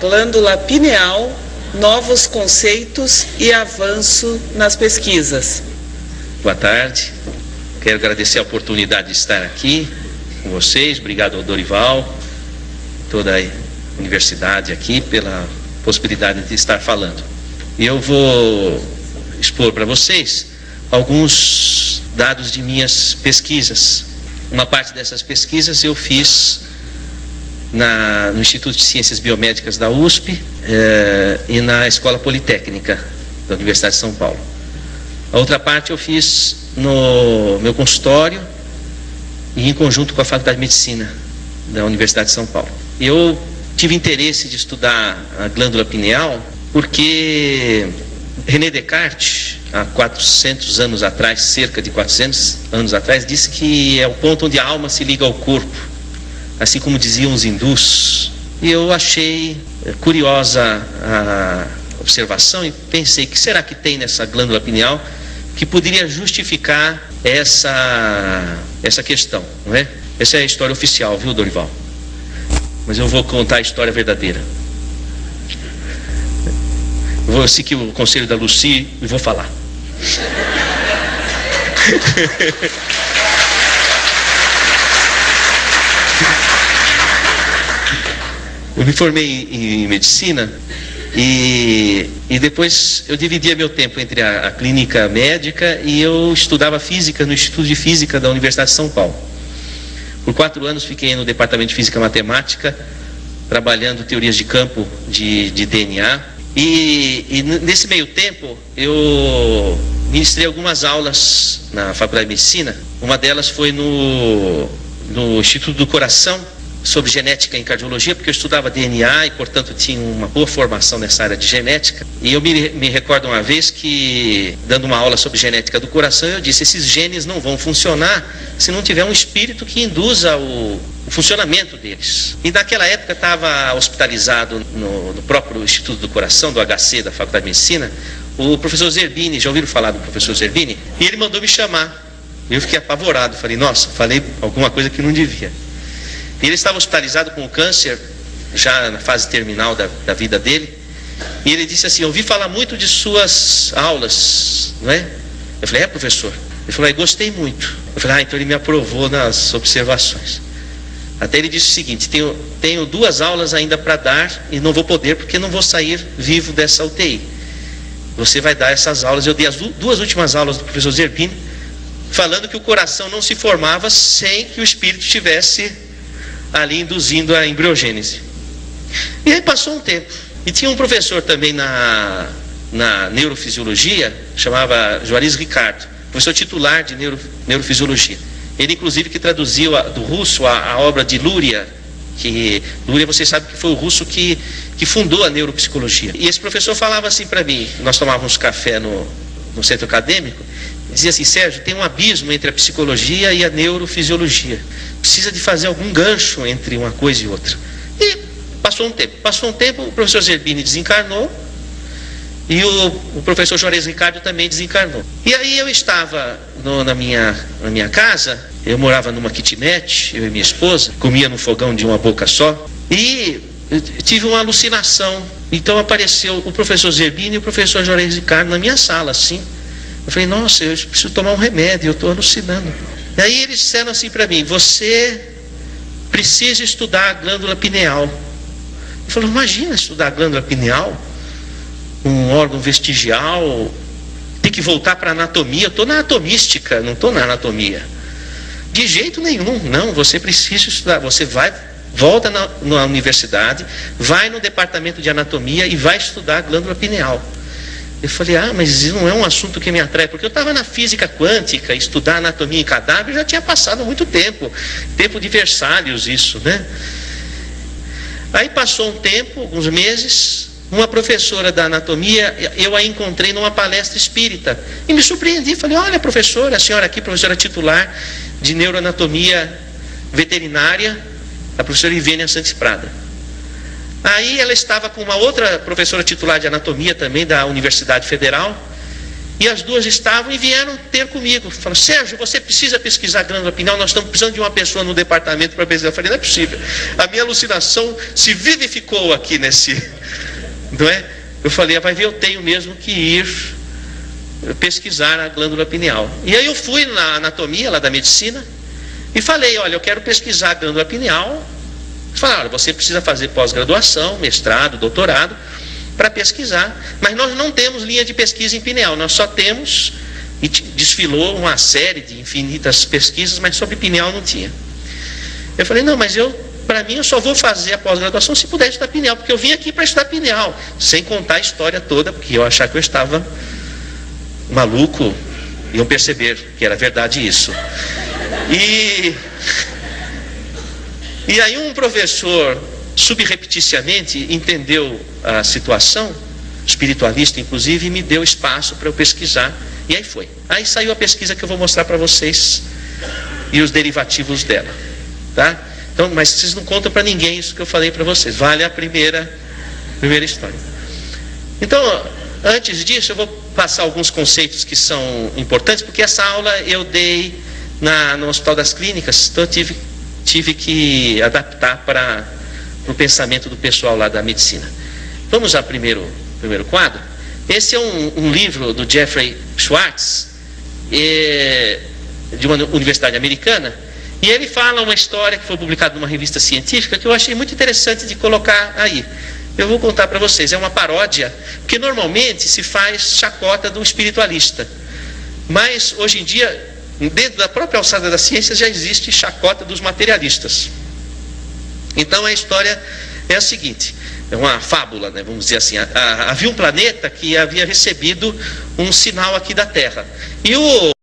glândula pineal, novos conceitos e avanço nas pesquisas. Boa tarde, quero agradecer a oportunidade de estar aqui com vocês, obrigado ao Dorival, toda a universidade aqui pela possibilidade de estar falando. E eu vou expor para vocês alguns dados de minhas pesquisas. Uma parte dessas pesquisas eu fiz no Instituto de Ciências Biomédicas da USP e na Escola Politécnica da Universidade de São Paulo. A outra parte eu fiz no meu consultório e em conjunto com a Faculdade de Medicina da Universidade de São Paulo. Eu tive interesse de estudar a glândula pineal porque René Descartes, há 400 anos atrás, cerca de 400 anos atrás, disse que é o ponto onde a alma se liga ao corpo, assim como diziam os hindus. E eu achei curiosa a observação e pensei, que será que tem nessa glândula pineal que poderia justificar essa questão, não é? Essa é a história oficial, viu, Dorival? Mas eu vou contar a história verdadeira. Eu vou seguir o conselho da Lucy e vou falar. Eu me formei em medicina e depois eu dividia meu tempo entre a clínica médica e eu estudava física no Instituto de Física da Universidade de São Paulo. Por 4 anos fiquei no departamento de Física Matemática, trabalhando teorias de campo de DNA. E nesse meio tempo eu ministrei algumas aulas na Faculdade de Medicina. Uma delas foi no Instituto do Coração, sobre genética em cardiologia, porque eu estudava DNA e, portanto, tinha uma boa formação nessa área de genética. E eu me recordo uma vez que, dando uma aula sobre genética do coração, eu disse, esses genes não vão funcionar se não tiver um espírito que induza o funcionamento deles. E naquela época estava hospitalizado no próprio Instituto do Coração, do HC, da Faculdade de Medicina, o professor Zerbini. Já ouviram falar do professor Zerbini? E ele mandou me chamar. Eu fiquei apavorado, falei, nossa, falei alguma coisa que não devia. Ele estava hospitalizado com câncer, já na fase terminal da vida dele, e ele disse assim, ouvi falar muito de suas aulas, não é? Eu falei, professor? Ele falou, gostei muito. Eu falei, então ele me aprovou nas observações. Até ele disse o seguinte, tenho 2 aulas ainda para dar e não vou poder porque não vou sair vivo dessa UTI. Você vai dar essas aulas. Eu dei as 2 últimas aulas do professor Zerbini, falando que o coração não se formava sem que o espírito estivesse ali induzindo a embriogênese. E aí passou um tempo. E tinha um professor também na neurofisiologia, chamava Juarez Ricardo, professor titular de neurofisiologia. Ele, inclusive, que traduziu do russo a obra de Luria, que Luria, vocês sabem que foi o russo que fundou a neuropsicologia. E esse professor falava assim para mim, nós tomávamos café no centro acadêmico, dizia assim, Sérgio, tem um abismo entre a psicologia e a neurofisiologia. Precisa de fazer algum gancho entre uma coisa e outra. E passou um tempo, o professor Zerbini desencarnou e o professor Juarez Ricardo também desencarnou. E aí eu estava na minha casa, eu morava numa kitnet, eu e minha esposa, comia no fogão de uma boca só, e eu tive uma alucinação. Então apareceu o professor Zerbini e o professor Juarez Ricardo na minha sala, assim. Eu falei, nossa, eu preciso tomar um remédio, eu estou alucinando. E aí eles disseram assim para mim, você precisa estudar a glândula pineal. Eu falei, imagina estudar a glândula pineal, um órgão vestigial, tem que voltar para a anatomia. Eu estou na anatomística, não estou na anatomia. De jeito nenhum, não, você precisa estudar, você volta na universidade, vai no departamento de anatomia e vai estudar a glândula pineal. Eu falei, mas isso não é um assunto que me atrai, porque eu estava na física quântica, estudar anatomia em cadáver já tinha passado há muito tempo de Versalhes isso, né? Aí passou um tempo, alguns meses, uma professora da anatomia, eu a encontrei numa palestra espírita, e me surpreendi, falei, olha professora, a senhora aqui, professora titular de neuroanatomia veterinária, a professora Ivênia Santos Prada. Aí ela estava com uma outra professora titular de anatomia também da Universidade Federal, E as duas estavam e vieram ter comigo. Falaram: Sérgio, você precisa pesquisar glândula pineal, nós estamos precisando de uma pessoa no departamento para pesquisar. Eu falei: não é possível. A minha alucinação se vivificou aqui nesse... Não é? Eu falei: vai ver, eu tenho mesmo que ir pesquisar a glândula pineal. E aí eu fui na anatomia lá da medicina e falei: olha, eu quero pesquisar a glândula pineal. Falaram: olha, você precisa fazer pós-graduação, mestrado, doutorado, para pesquisar, mas nós não temos linha de pesquisa em pineal, nós só temos, e desfilou uma série de infinitas pesquisas, mas sobre pineal não tinha. Eu falei: não, mas para mim eu só vou fazer a pós-graduação se puder estudar pineal, porque eu vim aqui para estudar pineal, sem contar a história toda, porque eu achava que eu estava maluco, iam perceber que era verdade isso. E aí um professor, subrepeticiamente, entendeu a situação, espiritualista inclusive, e me deu espaço para eu pesquisar. E aí foi. Aí saiu a pesquisa que eu vou mostrar para vocês e os derivativos dela, tá? Então, mas vocês não contam para ninguém isso que eu falei para vocês. Vale a primeira história. Então, antes disso, eu vou passar alguns conceitos que são importantes, porque essa aula eu dei no Hospital das Clínicas, então eu tive que adaptar para o pensamento do pessoal lá da medicina. Vamos ao primeiro quadro. Esse é um livro do Jeffrey Schwartz, de uma universidade americana, e ele fala uma história que foi publicada numa revista científica que eu achei muito interessante de colocar aí. Eu vou contar para vocês. É uma paródia, porque normalmente se faz chacota do espiritualista, mas hoje em dia, dentro da própria alçada da ciência, já existe chacota dos materialistas. Então a história é a seguinte, é uma fábula, né, vamos dizer assim. Havia um planeta que havia recebido um sinal aqui da Terra, e o